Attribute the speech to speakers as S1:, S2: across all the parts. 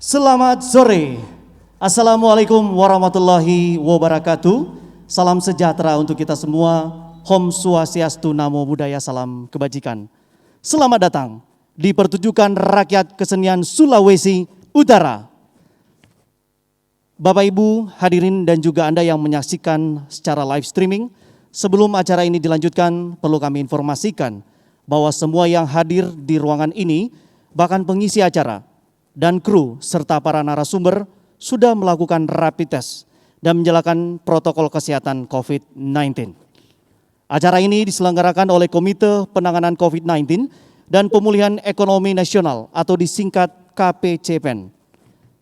S1: Selamat sore. Assalamualaikum warahmatullahi wabarakatuh. Salam sejahtera untuk kita semua. Om Swastiastu, Namo Buddhaya, salam kebajikan. Selamat datang di pertunjukan rakyat kesenian Sulawesi Utara. Bapak Ibu hadirin dan juga Anda yang menyaksikan secara live streaming, sebelum acara ini dilanjutkan perlu kami informasikan bahwa semua yang hadir di ruangan ini, bahkan pengisi acara dan kru serta para narasumber sudah melakukan rapid test dan menjalankan protokol kesehatan COVID-19. Acara ini diselenggarakan oleh Komite Penanganan COVID-19 dan Pemulihan Ekonomi Nasional atau disingkat KPCPEN.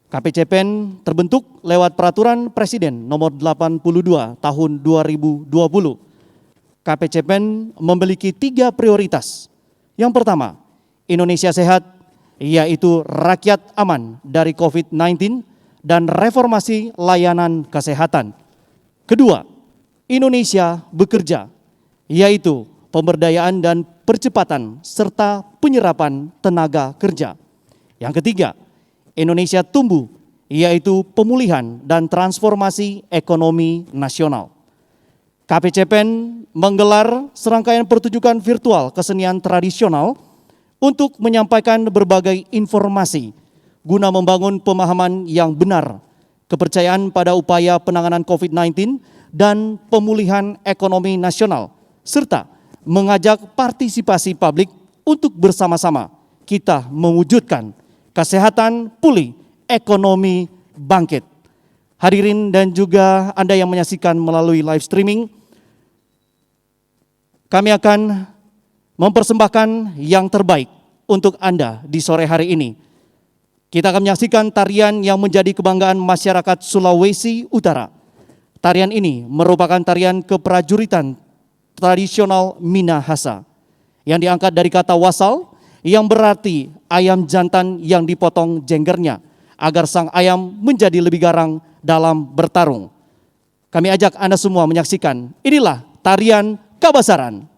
S1: KPCPEN terbentuk lewat Peraturan Presiden nomor 82 tahun 2020. KPCPEN memiliki 3 prioritas. Yang pertama, Indonesia sehat, yaitu rakyat aman dari COVID-19 dan reformasi layanan kesehatan. Kedua, Indonesia bekerja, yaitu pemberdayaan dan percepatan serta penyerapan tenaga kerja. Yang ketiga, Indonesia tumbuh, yaitu pemulihan dan transformasi ekonomi nasional. KPCPEN menggelar serangkaian pertunjukan virtual kesenian tradisional untuk menyampaikan berbagai informasi guna membangun pemahaman yang benar, kepercayaan pada upaya penanganan COVID-19 dan pemulihan ekonomi nasional, serta mengajak partisipasi publik untuk bersama-sama kita mewujudkan kesehatan pulih, ekonomi bangkit. Hadirin dan juga Anda yang menyaksikan melalui live streaming, kami akan mempersembahkan yang terbaik untuk Anda di sore hari ini. Kita akan menyaksikan tarian yang menjadi kebanggaan masyarakat Sulawesi Utara. Tarian ini merupakan tarian keprajuritan tradisional Minahasa yang diangkat dari kata wasal yang berarti ayam jantan yang dipotong jenggernya agar sang ayam menjadi lebih garang dalam bertarung. Kami ajak Anda semua menyaksikan, inilah tarian Kabasaran.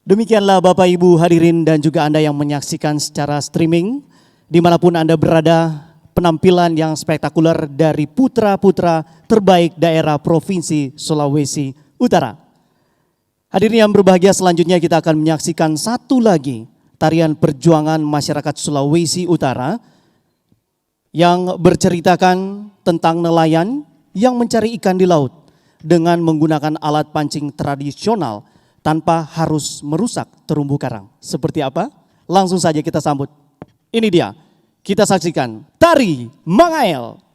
S1: Demikianlah Bapak Ibu hadirin dan juga Anda yang menyaksikan secara streaming, dimanapun Anda berada, penampilan yang spektakuler dari putra-putra terbaik daerah Provinsi Sulawesi Utara. Hadirin yang berbahagia, selanjutnya kita akan menyaksikan satu lagi tarian perjuangan masyarakat Sulawesi Utara yang berceritakan tentang nelayan yang mencari ikan di laut dengan menggunakan alat pancing tradisional tanpa harus merusak terumbu karang. Seperti apa? Langsung saja kita sambut. Ini dia, kita saksikan Tari Mangael.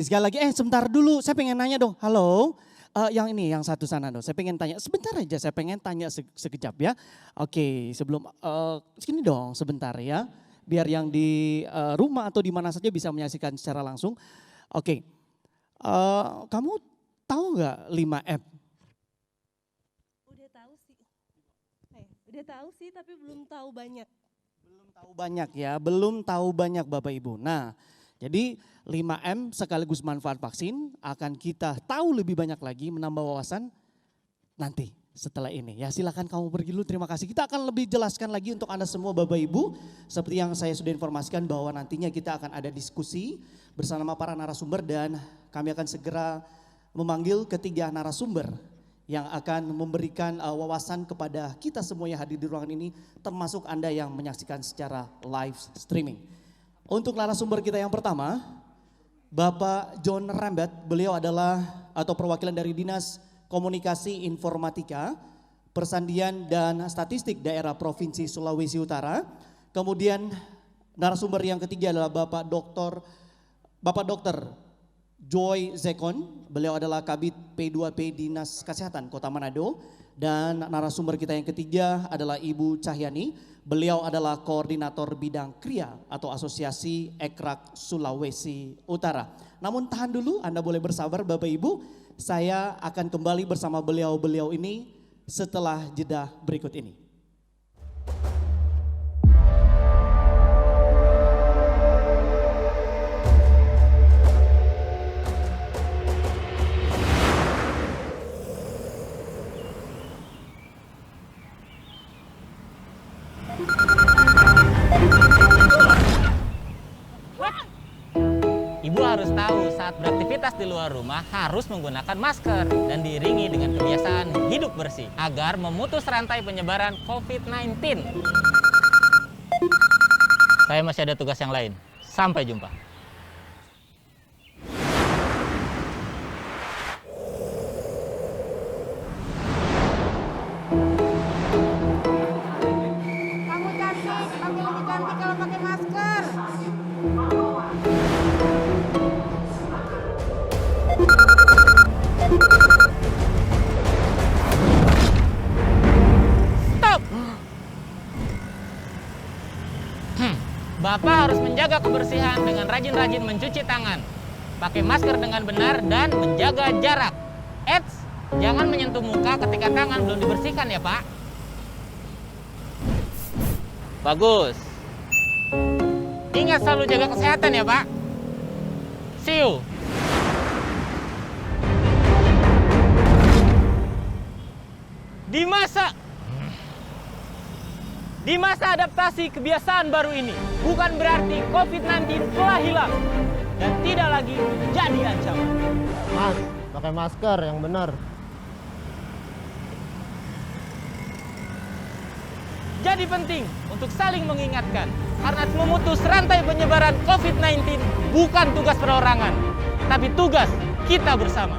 S1: sekali lagi. Sebentar dulu, saya pengen nanya dong. Halo, yang ini, yang satu sana dong. Saya pengen tanya, sebentar aja saya pengen tanya sekejap ya. Oke, sebelum, sini dong sebentar ya. Biar yang di rumah atau di mana saja bisa menyaksikan secara langsung. Oke, kamu tahu nggak 5M?
S2: Udah tahu sih tapi belum tahu banyak.
S1: Belum tahu banyak ya, belum tahu banyak Bapak Ibu. Nah, jadi 5M sekaligus manfaat vaksin akan kita tahu lebih banyak lagi, menambah wawasan nanti setelah ini. Ya silakan kamu pergi dulu, terima kasih. Kita akan lebih jelaskan lagi untuk Anda semua Bapak Ibu. Seperti yang saya sudah informasikan bahwa nantinya kita akan ada diskusi bersama para narasumber dan kami akan segera memanggil ketiga narasumber yang akan memberikan wawasan kepada kita semua yang hadir di ruangan ini, termasuk Anda yang menyaksikan secara live streaming. Untuk narasumber kita yang pertama, Bapak John Rembet, beliau adalah atau perwakilan dari Dinas Komunikasi Informatika, Persandian dan Statistik Daerah Provinsi Sulawesi Utara. Kemudian narasumber yang ketiga adalah Bapak Dokter Joy Zekon, beliau adalah Kabid P2P Dinas Kesehatan Kota Manado. Dan narasumber kita yang ketiga adalah Ibu Cahyani, beliau adalah Koordinator Bidang KRIA atau Asosiasi Ekrak Sulawesi Utara. Namun tahan dulu, Anda boleh bersabar Bapak Ibu, saya akan kembali bersama beliau-beliau ini setelah jeda berikut ini.
S3: Ibu harus tahu saat beraktivitas di luar rumah harus menggunakan masker dan diiringi dengan kebiasaan hidup bersih agar memutus rantai penyebaran COVID-19. Saya masih ada tugas yang lain. Sampai jumpa.
S4: Kamu cantik, kamu lebih cantik kalau pakai masker.
S3: Stop! Bapak harus menjaga kebersihan dengan rajin-rajin mencuci tangan, pakai masker dengan benar dan menjaga jarak. Eits, jangan menyentuh muka ketika tangan belum dibersihkan ya Pak. Bagus. Ingat selalu jaga kesehatan ya Pak. See you. Di masa adaptasi kebiasaan baru ini, bukan berarti COVID-19 telah hilang dan tidak lagi jadi ancaman.
S5: Mas, pakai masker yang benar.
S3: Jadi penting untuk saling mengingatkan, karena memutus rantai penyebaran COVID-19 bukan tugas perorangan, tapi tugas kita bersama.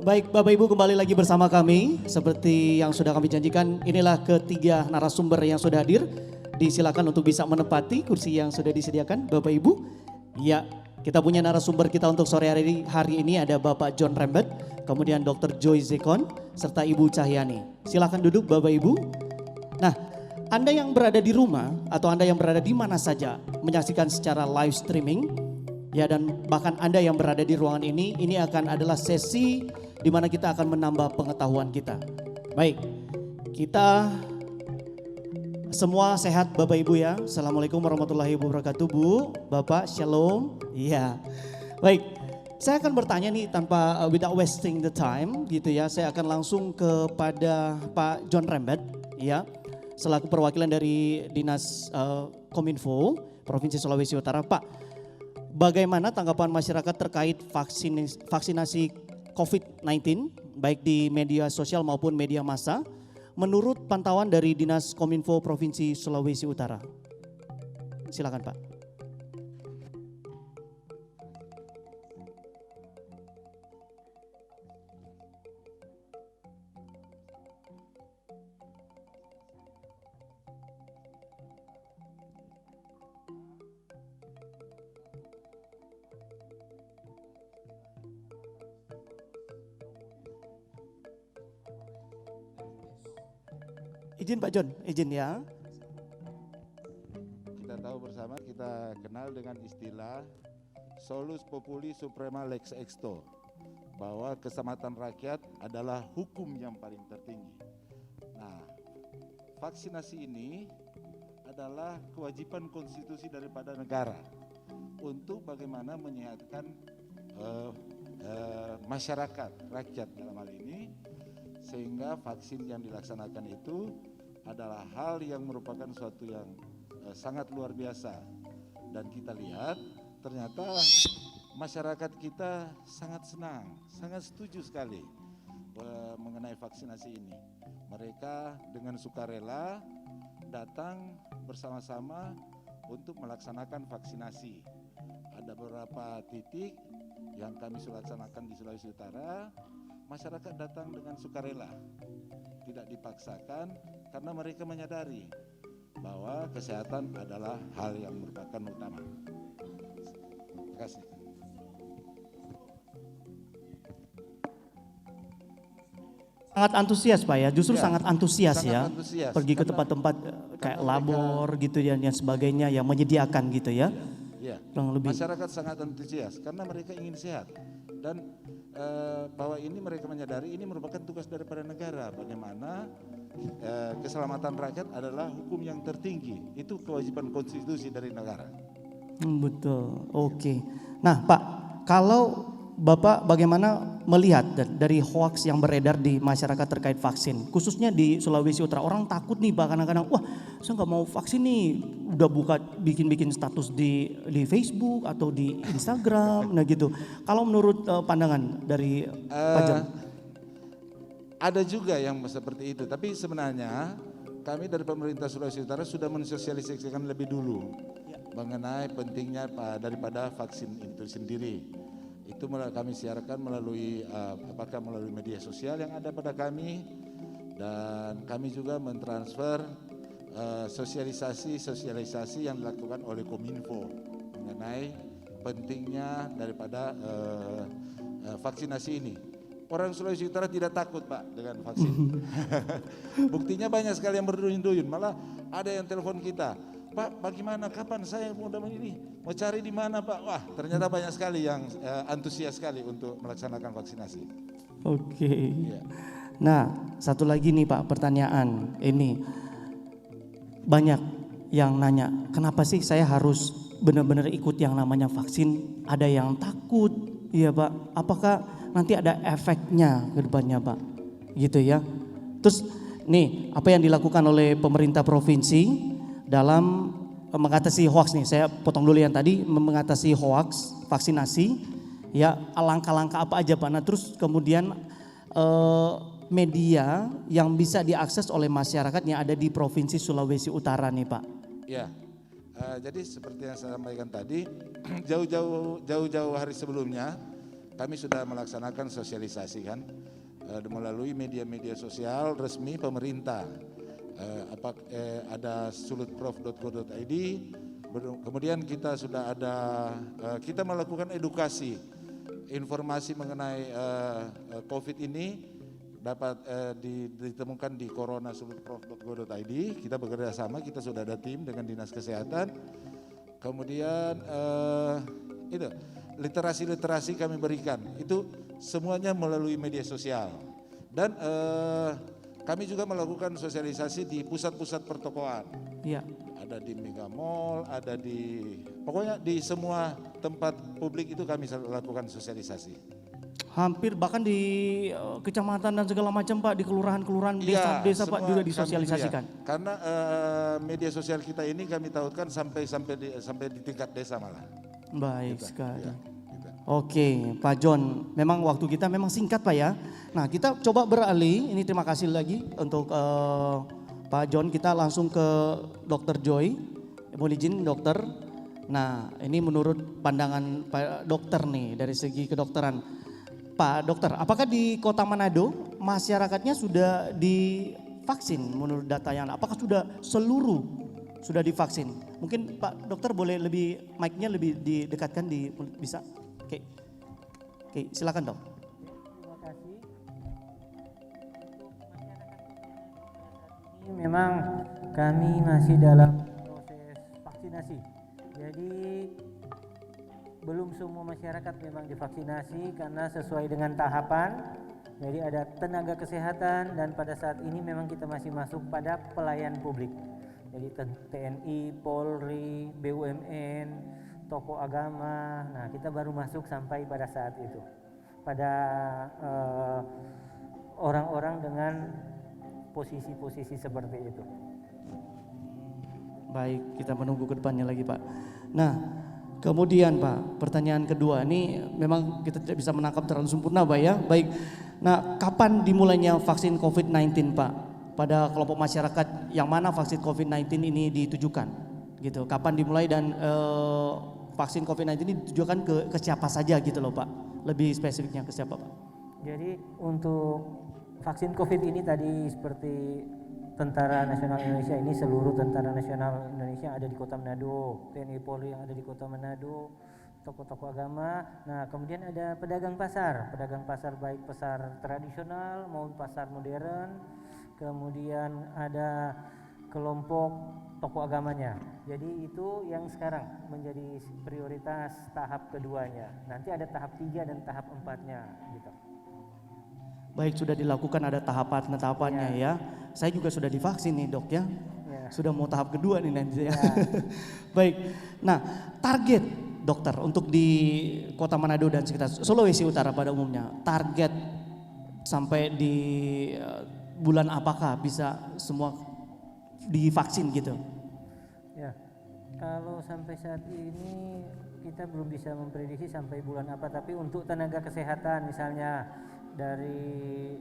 S1: Baik Bapak Ibu, kembali lagi bersama kami. Seperti yang sudah kami janjikan, inilah ketiga narasumber yang sudah hadir. Disilakan untuk bisa menempati kursi yang sudah disediakan Bapak Ibu. Ya, kita punya narasumber kita untuk sore hari ini ada Bapak John Rembet, kemudian Dr. Joy Zekon, serta Ibu Cahyani. Silakan duduk Bapak Ibu. Nah, Anda yang berada di rumah atau Anda yang berada di mana saja menyaksikan secara live streaming, ya, dan bahkan Anda yang berada di ruangan ini akan adalah sesi di mana kita akan menambah pengetahuan kita. Baik, kita semua sehat Bapak Ibu ya. Assalamualaikum warahmatullahi wabarakatuh Bu, Bapak, shalom. Iya, baik. Saya akan bertanya nih tanpa without wasting the time gitu ya. Saya akan langsung kepada Pak John Rembet ya, selaku perwakilan dari Dinas Kominfo Provinsi Sulawesi Utara. Pak, bagaimana tanggapan masyarakat terkait vaksinasi COVID-19 baik di media sosial maupun media massa menurut pantauan dari Dinas Kominfo Provinsi Sulawesi Utara? Silakan Pak. Izin Pak John, izin ya.
S6: Kita tahu bersama, kita kenal dengan istilah solus populi suprema lex exto, bahwa keselamatan rakyat adalah hukum yang paling tertinggi. Nah, vaksinasi ini adalah kewajiban konstitusi daripada negara untuk bagaimana menyehatkan masyarakat, rakyat dalam hal ini, sehingga vaksin yang dilaksanakan itu adalah hal yang merupakan suatu yang sangat luar biasa. Dan kita lihat ternyata masyarakat kita sangat senang, sangat setuju sekali mengenai vaksinasi ini. Mereka dengan sukarela datang bersama-sama untuk melaksanakan vaksinasi. Ada beberapa titik yang kami laksanakan di Sulawesi Utara, masyarakat datang dengan sukarela, tidak dipaksakan, karena mereka menyadari bahwa kesehatan adalah hal yang merupakan utama. Terima kasih.
S1: Sangat antusias Pak ya, justru
S6: Ya,
S1: sangat antusias
S6: sangat
S1: ya.
S6: antusias.
S1: Pergi ke
S6: Karena-
S1: tempat-tempat kayak
S6: karena
S1: labor gitu dan yang sebagainya yang menyediakan gitu ya.
S6: Ya,
S1: Kurang lebih.
S6: masyarakat sangat antusias karena mereka ingin sehat, dan bahwa ini mereka menyadari ini merupakan tugas daripada negara. Bagaimana keselamatan rakyat adalah hukum yang tertinggi, itu kewajiban konstitusi dari negara.
S1: Betul, oke. Nah Pak, kalau Bapak bagaimana melihat dari hoaks yang beredar di masyarakat terkait vaksin, khususnya di Sulawesi Utara, orang takut nih Pak, kadang-kadang, wah saya nggak mau vaksin nih, udah buka bikin status di Facebook atau di Instagram, nah gitu. Kalau menurut pandangan dari Pak John?
S6: Ada juga yang seperti itu, tapi sebenarnya kami dari pemerintah Sulawesi Utara sudah mensosialisasikan lebih dulu mengenai pentingnya daripada vaksin itu sendiri. Itu kami siarkan melalui apakah melalui media sosial yang ada pada kami, dan kami juga mentransfer sosialisasi yang dilakukan oleh Kominfo mengenai pentingnya daripada vaksinasi ini. Orang Sulawesi Utara tidak takut Pak dengan vaksin. Buktinya banyak sekali yang berduyun-duyun, malah ada yang telepon kita, Pak bagaimana, kapan saya mau mau cari di mana Pak? Wah ternyata banyak sekali yang antusias sekali untuk melaksanakan vaksinasi.
S1: Oke.
S6: Ya.
S1: Nah satu lagi nih Pak pertanyaan ini, banyak yang nanya kenapa sih saya harus benar-benar ikut yang namanya vaksin, ada yang takut, iya Pak, apakah nanti ada efeknya ke depannya Pak, gitu ya. Terus nih apa yang dilakukan oleh pemerintah provinsi dalam mengatasi hoaks nih, saya potong dulu yang tadi, mengatasi hoaks vaksinasi, ya langkah-langkah apa aja Pak. Nah terus kemudian media yang bisa diakses oleh masyarakat yang ada di Provinsi Sulawesi Utara nih Pak.
S6: Ya, jadi seperti yang saya sampaikan tadi, jauh-jauh hari sebelumnya kami sudah melaksanakan sosialisasi kan, melalui media-media sosial resmi pemerintah. Ada sulutprof.go.id, kemudian kita sudah ada, kita melakukan edukasi, informasi mengenai COVID ini dapat ditemukan di coronasulutprof.go.id. Kita bekerja sama, kita sudah ada tim dengan Dinas Kesehatan. Kemudian itu literasi kami berikan, itu semuanya melalui media sosial. Dan kami juga melakukan sosialisasi di pusat-pusat pertokoan.
S1: Iya.
S6: Ada di Mega Mall, ada pokoknya di semua tempat publik itu kami lakukan sosialisasi.
S1: Hampir bahkan di kecamatan dan segala macam Pak, di kelurahan-kelurahan,
S6: Iya,
S1: desa-desa Pak
S6: semua
S1: juga
S6: kami-
S1: disosialisasikan.
S6: iya. Karena media sosial kita ini kami tautkan sampai di tingkat desa malah.
S1: Baik
S6: Gitu,
S1: sekali.
S6: iya, gitu.
S1: Oke, Pak John, memang waktu kita memang singkat Pak ya. Nah kita coba beralih, ini terima kasih lagi untuk Pak John, kita langsung ke Dr. Joy. Mohon izin dokter. Nah ini menurut pandangan Pak Dokter nih dari segi kedokteran. Pak Dokter, apakah di Kota Manado masyarakatnya sudah divaksin menurut data yang ada? Apakah sudah sudah divaksin? Mungkin Pak Dokter boleh lebih mic-nya lebih didekatkan bisa? Oke, silakan dok.
S7: Terima kasih. Untuk masyarakat Kota Manado pada saat ini memang kami masih dalam proses vaksinasi. Jadi belum semua masyarakat memang divaksinasi karena sesuai dengan tahapan. Jadi ada tenaga kesehatan dan pada saat ini memang kita masih masuk pada pelayan publik. Jadi TNI, Polri, BUMN, tokoh agama. Nah, kita baru masuk sampai pada saat itu. Pada orang-orang dengan posisi-posisi seperti itu.
S1: Baik, kita menunggu ke depannya lagi Pak. Nah, kemudian Pak, pertanyaan kedua ini memang kita tidak bisa menangkap terlalu sempurna Pak ya. Baik, nah kapan dimulainya vaksin COVID-19 Pak? Pada kelompok masyarakat yang mana vaksin COVID-19 ini ditujukan? Gitu, kapan dimulai dan vaksin COVID-19 ini ditujukan ke siapa saja gitu loh Pak? Lebih spesifiknya ke siapa Pak?
S7: Jadi untuk vaksin COVID ini tadi seperti Tentara Nasional Indonesia ini seluruh Tentara Nasional Indonesia ada di Kota Manado, TNI Polri yang ada di Kota Manado, tokoh-tokoh agama. Nah, kemudian ada pedagang pasar baik pasar tradisional maupun pasar modern. Kemudian ada kelompok tokoh agamanya. Jadi itu yang sekarang menjadi prioritas tahap keduanya. Nanti ada tahap 3 dan tahap 4-nya gitu.
S1: Baik, sudah dilakukan ada tahapannya ya. Saya juga sudah divaksin nih Dok ya. Sudah mau tahap kedua nih nanti ya. Baik, nah target dokter untuk di Kota Manado dan sekitar Sulawesi Utara pada umumnya, target sampai di bulan apakah bisa semua divaksin gitu?
S7: Ya, kalau sampai saat ini kita belum bisa memprediksi sampai bulan apa, tapi untuk tenaga kesehatan misalnya dari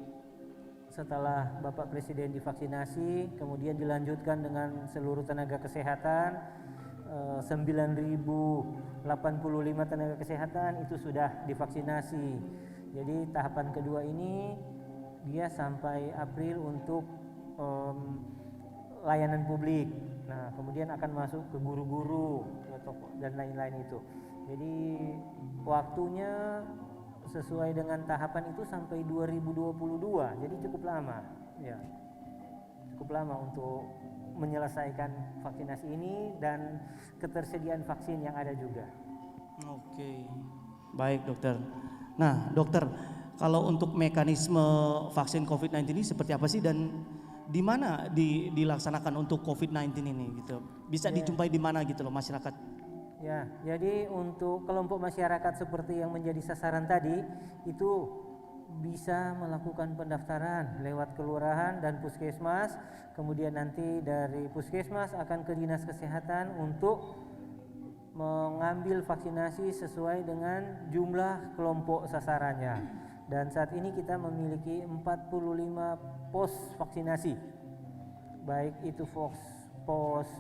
S7: setelah Bapak Presiden divaksinasi, kemudian dilanjutkan dengan seluruh tenaga kesehatan, 9.085 tenaga kesehatan itu sudah divaksinasi. Jadi tahapan kedua ini dia sampai April untuk layanan publik. Nah, kemudian akan masuk ke guru-guru dan lain-lain itu. Jadi waktunya sesuai dengan tahapan itu sampai 2022, jadi cukup lama ya, cukup lama untuk menyelesaikan vaksinasi ini dan ketersediaan vaksin yang ada juga.
S1: Oke, baik dokter. Nah dokter, kalau untuk mekanisme vaksin COVID-19 ini seperti apa sih dan di mana dilaksanakan untuk COVID-19 ini gitu? Bisa dijumpai di mana gitu loh masyarakat?
S7: Ya, jadi untuk kelompok masyarakat seperti yang menjadi sasaran tadi itu bisa melakukan pendaftaran lewat kelurahan dan puskesmas, kemudian nanti dari puskesmas akan ke dinas kesehatan untuk mengambil vaksinasi sesuai dengan jumlah kelompok sasarannya. Dan saat ini kita memiliki 45 pos vaksinasi, baik itu pos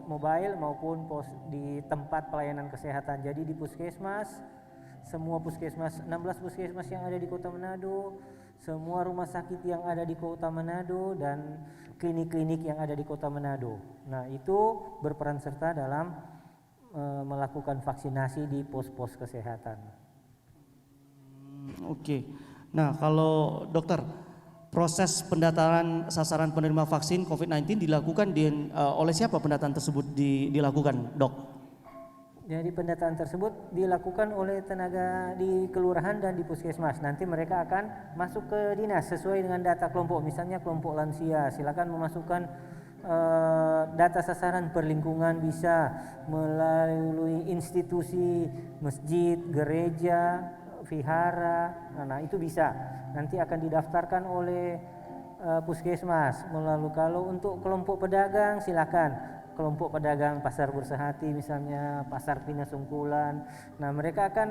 S7: mobile maupun pos di tempat pelayanan kesehatan. Jadi di puskesmas, semua puskesmas, 16 puskesmas yang ada di Kota Manado, semua rumah sakit yang ada di Kota Manado dan klinik-klinik yang ada di Kota Manado. Nah, itu berperan serta dalam melakukan vaksinasi di pos-pos kesehatan.
S1: Oke. Nah, kalau dokter, proses pendaftaran sasaran penerima vaksin COVID-19 dilakukan oleh siapa pendataan tersebut dilakukan, Dok?
S7: Jadi pendataan tersebut dilakukan oleh tenaga di kelurahan dan di puskesmas. Nanti mereka akan masuk ke dinas sesuai dengan data kelompok. Misalnya kelompok lansia, silakan memasukkan data sasaran per lingkungan, bisa melalui institusi masjid, gereja, vihara. Nah, itu bisa. Nanti akan didaftarkan oleh puskesmas. Melalui kalau untuk kelompok pedagang silakan kelompok pedagang Pasar Bersehati misalnya, Pasar Pinas Sungkulan. Nah, mereka akan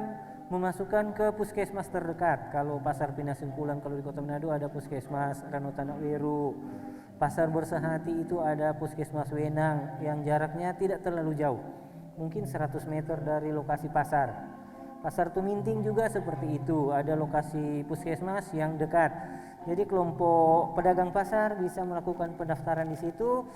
S7: memasukkan ke puskesmas terdekat. Kalau Pasar Pinas Sungkulan kalau di Kota Manado ada puskesmas Ranutana Weru. Pasar Bersehati itu ada puskesmas Wenang yang jaraknya tidak terlalu jauh. Mungkin 100 meter dari lokasi pasar. Pasar Tuminting juga seperti itu, ada lokasi puskesmas yang dekat. Jadi kelompok pedagang pasar bisa melakukan pendaftaran di situ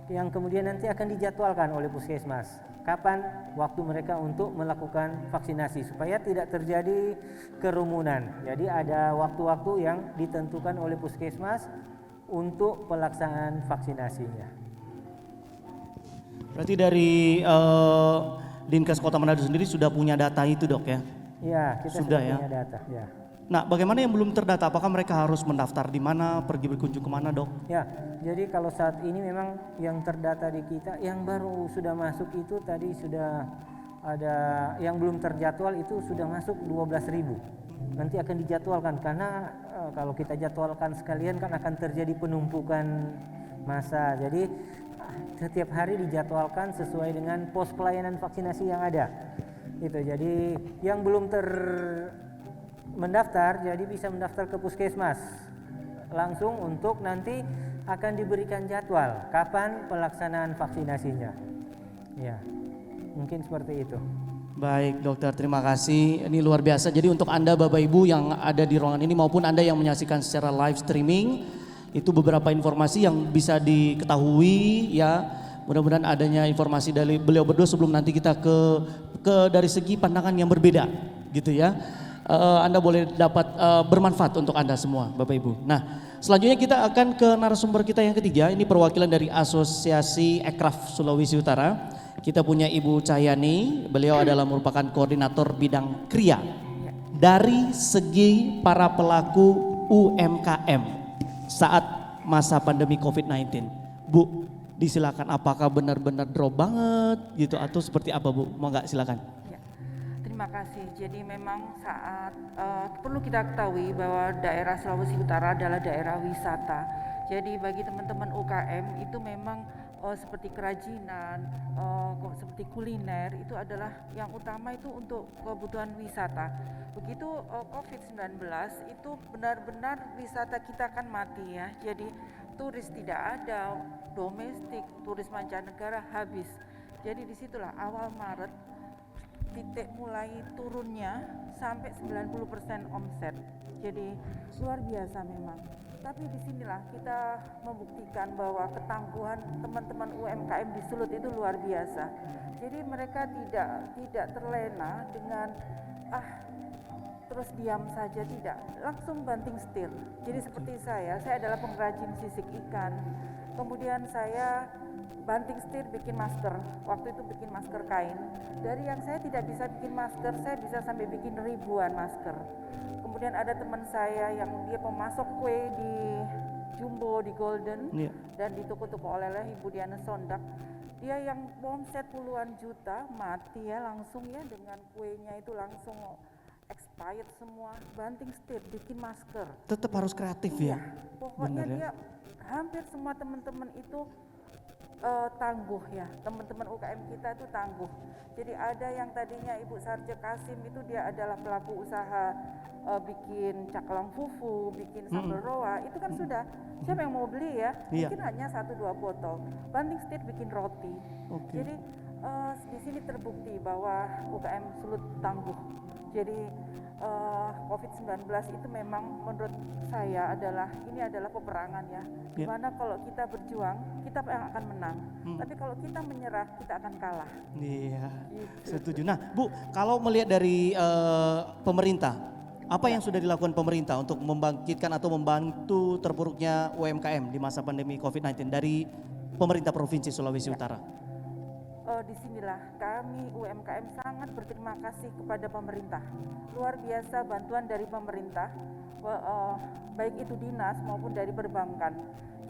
S7: yang kemudian nanti akan dijadwalkan oleh puskesmas. Kapan waktu mereka untuk melakukan vaksinasi supaya tidak terjadi kerumunan. Jadi ada waktu-waktu yang ditentukan oleh puskesmas untuk pelaksanaan vaksinasinya.
S1: Berarti dari Dinkes Kota Manado sendiri sudah punya data itu, Dok ya?
S7: Ya, kita
S1: Sudah
S7: sudah
S1: ya?
S7: punya data. Ya.
S1: Nah, bagaimana yang belum terdata? Apakah mereka harus mendaftar di mana, pergi berkunjung kemana, Dok?
S7: Ya, jadi kalau saat ini memang yang terdata di kita, yang baru sudah masuk itu tadi sudah ada, yang belum terjadwal itu sudah masuk 12.000. Nanti akan dijadwalkan karena kalau kita jadwalkan sekalian kan akan terjadi penumpukan massa. Jadi setiap hari dijadwalkan sesuai dengan pos pelayanan vaksinasi yang ada. Itu. Jadi yang belum mendaftar jadi bisa mendaftar ke puskesmas langsung untuk nanti akan diberikan jadwal kapan pelaksanaan vaksinasinya. Ya, mungkin seperti itu.
S1: Baik dokter, terima kasih. Ini luar biasa. Jadi untuk Anda Bapak Ibu yang ada di ruangan ini maupun Anda yang menyaksikan secara live streaming, itu beberapa informasi yang bisa diketahui ya. Mudah-mudahan adanya informasi dari beliau berdua sebelum nanti kita ke dari segi pandangan yang berbeda gitu ya. Anda boleh dapat bermanfaat untuk Anda semua Bapak Ibu. Nah, selanjutnya kita akan ke narasumber kita yang ketiga. Ini perwakilan dari Asosiasi Ekraf Sulawesi Utara. Kita punya Ibu Cahyani, beliau adalah merupakan koordinator bidang KRIA dari segi para pelaku UMKM saat masa pandemi COVID-19. Bu, disilakan, apakah benar-benar drop banget gitu atau seperti apa Bu? Mau nggak silakan.
S8: Ya, terima kasih. Jadi memang saat perlu kita ketahui bahwa daerah Sulawesi Utara adalah daerah wisata. Jadi bagi teman-teman UKM itu memang seperti kerajinan, seperti kuliner itu adalah yang utama itu untuk kebutuhan wisata. Begitu COVID-19 itu benar-benar wisata kita kan mati ya. Jadi turis tidak ada, domestik, turis mancanegara habis. Jadi disitulah awal Maret titik mulai turunnya sampai 90% omset. Jadi luar biasa memang. Tapi disinilah kita membuktikan bahwa ketangguhan teman-teman UMKM di Sulut itu luar biasa. Jadi mereka tidak terlena dengan terus diam saja, tidak, langsung banting setir. Jadi seperti saya adalah pengrajin sisik ikan. Kemudian saya banting setir bikin masker. Waktu itu bikin masker kain. Dari yang saya tidak bisa bikin masker, saya bisa sampai bikin ribuan masker. Kemudian ada teman saya yang dia pemasok kue di Jumbo, di Golden, dan di toko-toko oleh-oleh Ibu Diana Sondak. Dia yang omset puluhan juta mati ya langsung ya, dengan kuenya itu langsung expired semua, banting setir, bikin masker.
S1: Tetap harus kreatif ya.
S8: Pokoknya
S1: bener,
S8: dia hampir semua teman-teman itu tangguh ya, teman-teman UKM kita itu tangguh. Jadi ada yang tadinya Ibu Sarja Kasim itu dia adalah pelaku usaha bikin cakalang fufu, bikin sambal roa, itu kan sudah siapa yang mau beli ya? Mungkin hanya 1-2 botol. Banting setir bikin roti. Jadi di sini terbukti bahwa UKM Sulut tangguh. Jadi COVID-19 itu memang menurut saya ini adalah peperangan ya. Dimana kalau kita berjuang, kita yang akan menang. Tapi kalau kita menyerah, kita akan kalah.
S1: Iya,
S8: Gitu.
S1: setuju. Nah Bu, kalau melihat dari pemerintah, apa yang sudah dilakukan pemerintah untuk membangkitkan atau membantu terpuruknya UMKM di masa pandemi COVID-19 dari pemerintah Provinsi Sulawesi Utara?
S8: Disinilah kami UMKM sangat berterima kasih kepada pemerintah. Luar biasa bantuan dari pemerintah, baik itu dinas maupun dari perbankan.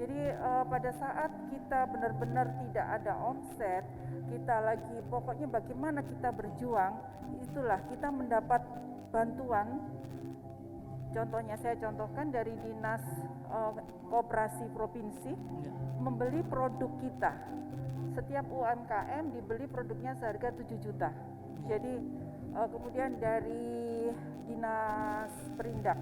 S8: Jadi pada saat kita benar-benar tidak ada omset, kita lagi pokoknya bagaimana kita berjuang, itulah kita mendapat bantuan. Contohnya saya contohkan dari Dinas Koperasi Provinsi membeli produk kita. Setiap UMKM dibeli produknya seharga 7 juta. Jadi kemudian dari Dinas Perindak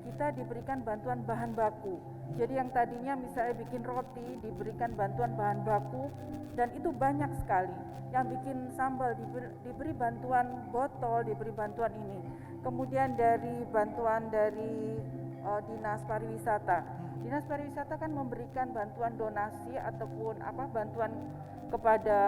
S8: kita diberikan bantuan bahan baku. Jadi yang tadinya misalnya bikin roti diberikan bantuan bahan baku dan itu banyak sekali. Yang bikin sambal diberi bantuan botol, diberi bantuan ini. Kemudian dari bantuan dari Dinas Pariwisata. Dinas Pariwisata kan memberikan bantuan donasi ataupun bantuan kepada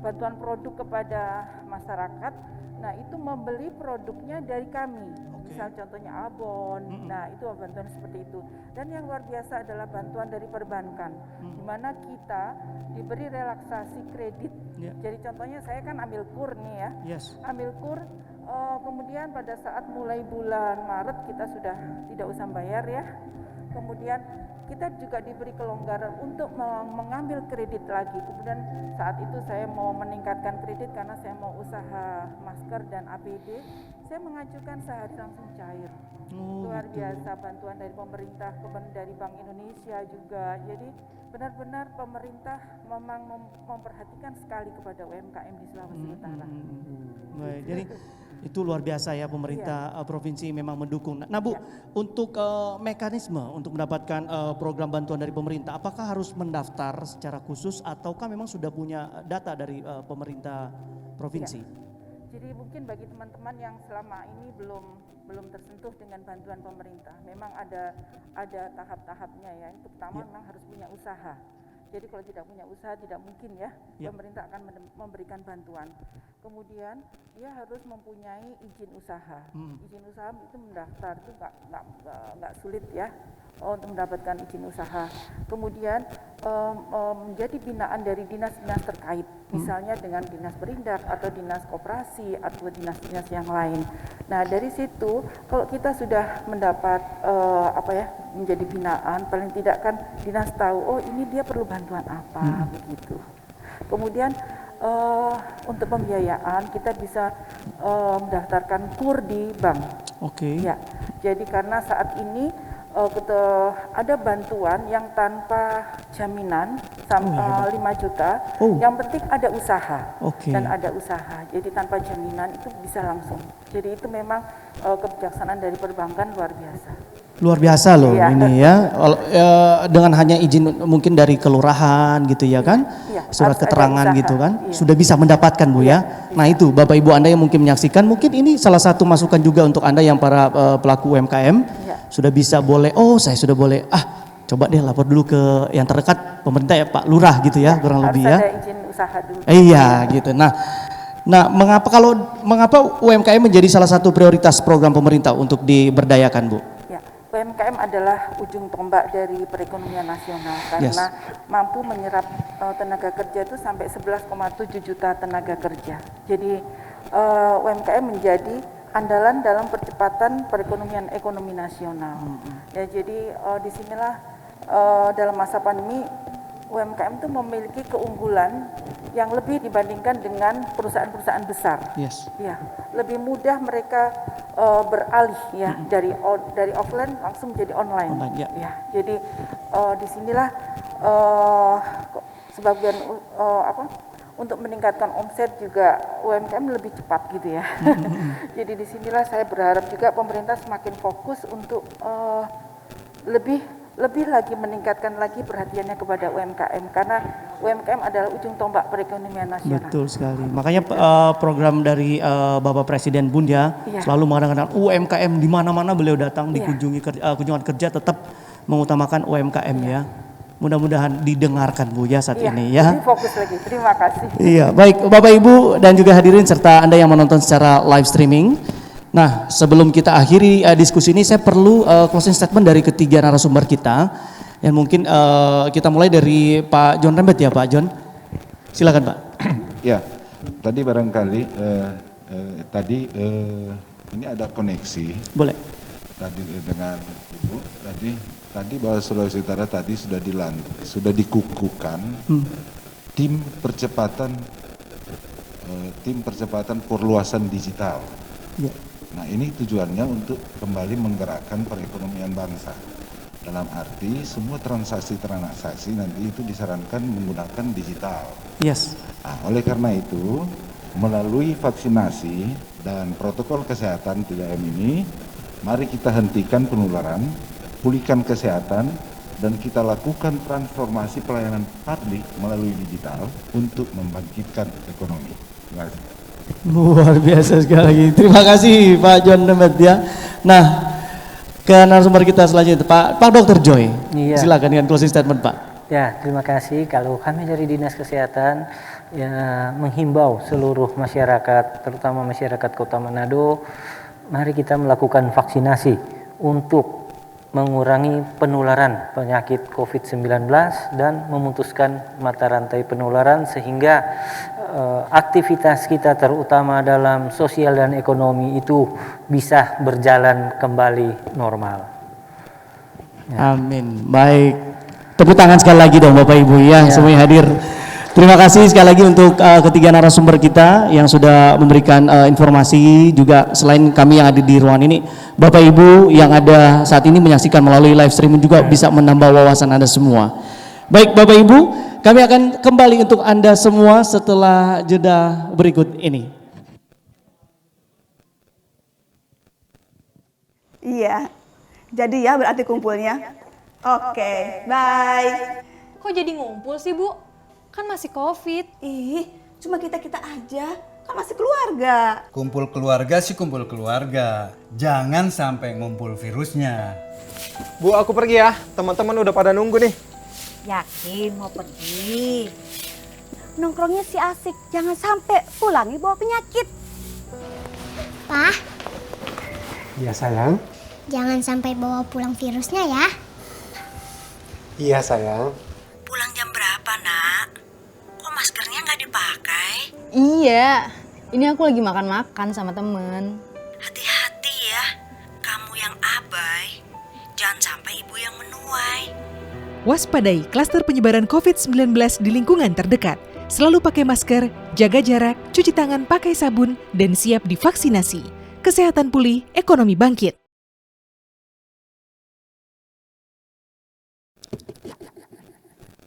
S8: bantuan produk kepada masyarakat. Nah, itu membeli produknya dari kami. misal contohnya abon. Nah, itu bantuan seperti itu. Dan yang luar biasa adalah bantuan dari perbankan, di mana kita diberi relaksasi kredit. Jadi contohnya saya kan ambil kur nih ya, ambil kur. Kemudian pada saat mulai bulan Maret kita sudah tidak usah bayar ya. Kemudian kita juga diberi kelonggaran untuk mengambil kredit lagi. Kemudian saat itu saya mau meningkatkan kredit karena saya mau usaha masker dan APD. Saya mengajukan sehari langsung cair. Luar biasa bantuan dari pemerintah, kemudian dari Bank Indonesia juga. Jadi benar-benar pemerintah memang memperhatikan sekali kepada UMKM di Sulawesi Utara.
S1: Baik, jadi itu luar biasa ya pemerintah provinsi memang mendukung. Nah Bu, untuk mekanisme untuk mendapatkan program bantuan dari pemerintah, apakah harus mendaftar secara khusus ataukah memang sudah punya data dari pemerintah provinsi?
S8: Jadi mungkin bagi teman-teman yang selama ini belum tersentuh dengan bantuan pemerintah, memang ada tahap-tahapnya ya. Yang pertama memang harus punya usaha. Jadi kalau tidak punya usaha tidak mungkin ya pemerintah akan memberikan bantuan. Kemudian dia harus mempunyai izin usaha. Izin usaha itu mendaftar itu nggak sulit ya untuk mendapatkan izin usaha. Kemudian menjadi binaan dari dinas-dinas terkait, misalnya dengan dinas perindak atau dinas koperasi atau dinas-dinas yang lain. Nah dari situ kalau kita sudah mendapat menjadi binaan, paling tidak kan dinas tahu oh ini dia perlu bantuan apa begitu. Kemudian untuk pembiayaan kita bisa mendaftarkan kur di bank. Ya, jadi karena saat ini ada bantuan yang tanpa jaminan sampai 5 juta. Yang penting ada usaha dan ada usaha. Jadi tanpa jaminan itu bisa langsung. Jadi itu memang kebijaksanaan dari perbankan luar biasa.
S1: Luar biasa loh ini ya, dengan hanya izin mungkin dari kelurahan gitu ya kan, surat keterangan gitu kan, sudah bisa mendapatkan Bu ya. Nah itu Bapak Ibu Anda yang mungkin menyaksikan, mungkin ini salah satu masukan juga untuk Anda yang para pelaku UMKM, sudah bisa boleh, saya sudah boleh, coba deh lapor dulu ke yang terdekat pemerintah ya Pak Lurah gitu ya, kurang lebih ya.
S8: Harus ada izin usaha dulu.
S1: Iya gitu, Nah, mengapa UMKM menjadi salah satu prioritas program pemerintah untuk diberdayakan Bu?
S8: UMKM adalah ujung tombak dari perekonomian nasional karena mampu menyerap tenaga kerja itu sampai 11,7 juta tenaga kerja. Jadi UMKM menjadi andalan dalam percepatan perekonomian ekonomi nasional. Ya, jadi disinilah dalam masa pandemi UMKM itu memiliki keunggulan yang lebih dibandingkan dengan perusahaan-perusahaan besar. Ya, lebih mudah mereka beralih ya dari offline langsung menjadi online. Ya, jadi disinilah sebagian untuk meningkatkan omset juga UMKM lebih cepat gitu ya. Jadi disinilah saya berharap juga pemerintah semakin fokus untuk lebih lagi meningkatkan lagi perhatiannya kepada UMKM karena UMKM adalah ujung tombak perekonomian nasional.
S1: Betul sekali. Makanya program dari Bapak Presiden Bun ya selalu mengatakan UMKM di mana-mana beliau datang dikunjungi kunjungan kerja tetap mengutamakan UMKM ya. Mudah-mudahan didengarkan Bu ya saat ini ya.
S8: Fokus lagi. Terima kasih.
S1: Iya, baik Bapak Ibu dan juga hadirin serta Anda yang menonton secara live streaming. Nah, sebelum kita akhiri diskusi ini, saya perlu closing statement dari ketiga narasumber kita. Yang mungkin kita mulai dari Pak John Rembet ya Pak John. Silakan Pak.
S6: Ya, tadi barangkali ini ada koneksi.
S1: Boleh.
S6: Tadi dengan Ibu, tadi bahwa Sulawesi Utara tadi sudah dikukuhkan tim percepatan perluasan digital. Nah ini tujuannya untuk kembali menggerakkan perekonomian bangsa. Dalam arti semua transaksi nanti itu disarankan menggunakan digital. Nah, oleh karena itu melalui vaksinasi dan protokol kesehatan 3M ini, mari kita hentikan penularan, pulihkan kesehatan, dan kita lakukan transformasi pelayanan publik melalui digital untuk membangkitkan ekonomi. Terima kasih.
S1: Luar biasa sekali lagi. Terima kasih Pak John Rembet ya. Nah, ke narasumber kita selanjutnya Pak Dr. Joy. Silakan dengan closing statement Pak.
S7: Ya, terima kasih. Kalau kami dari Dinas Kesehatan ya menghimbau seluruh masyarakat, terutama masyarakat Kota Manado mari kita melakukan vaksinasi untuk mengurangi penularan penyakit COVID-19 dan memutuskan mata rantai penularan sehingga aktivitas kita terutama dalam sosial dan ekonomi itu bisa berjalan kembali normal.
S1: Amin. Baik. Tepuk tangan sekali lagi dong Bapak Ibu yang semuanya hadir. Terima kasih sekali lagi untuk ketiga narasumber kita yang sudah memberikan informasi, juga selain kami yang ada di ruangan ini, Bapak Ibu yang ada saat ini menyaksikan melalui live streaming juga bisa menambah wawasan Anda semua. Baik Bapak Ibu, kami akan kembali untuk Anda semua setelah jeda berikut ini.
S9: Iya, jadi ya berarti kumpulnya. Oke, bye.
S2: Kok jadi ngumpul sih Bu? Kan masih COVID.
S9: Ih, cuma kita-kita aja, kan masih keluarga.
S10: Kumpul keluarga sih kumpul keluarga. Jangan sampai ngumpul virusnya.
S11: Bu, aku pergi ya. Teman-teman udah pada nunggu nih.
S4: Yakin mau pergi? Nongkrongnya si asik, jangan sampai pulangi bawa penyakit.
S12: Pak,
S11: Iya sayang.
S12: jangan sampai bawa pulang virusnya ya.
S11: Iya sayang.
S9: Pulang jam berapa, Nak? Kok maskernya nggak dipakai?
S2: Iya, ini aku lagi makan-makan sama temen.
S9: Hati-hati ya, kamu yang abai, jangan sampai ibu yang menuai.
S13: Waspadai klaster penyebaran COVID-19 di lingkungan terdekat. Selalu pakai masker, jaga jarak, cuci tangan pakai sabun, dan siap divaksinasi. Kesehatan pulih, ekonomi bangkit.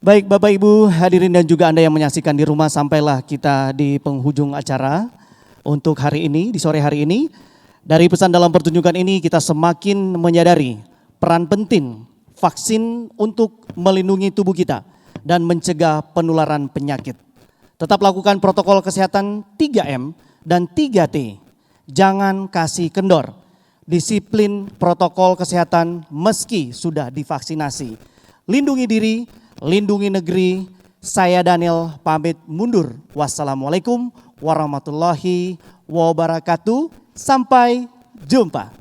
S1: Baik Bapak Ibu hadirin dan juga Anda yang menyaksikan di rumah, sampailah kita di penghujung acara untuk hari ini, di sore hari ini. Dari pesan dalam pertunjukan ini kita semakin menyadari peran penting vaksin untuk melindungi tubuh kita dan mencegah penularan penyakit. Tetap lakukan protokol kesehatan 3M dan 3T. Jangan kasih kendor. Disiplin protokol kesehatan meski sudah divaksinasi. Lindungi diri, lindungi negeri. Saya Daniel pamit mundur. Wassalamualaikum warahmatullahi wabarakatuh. Sampai jumpa.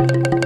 S13: Jakarta.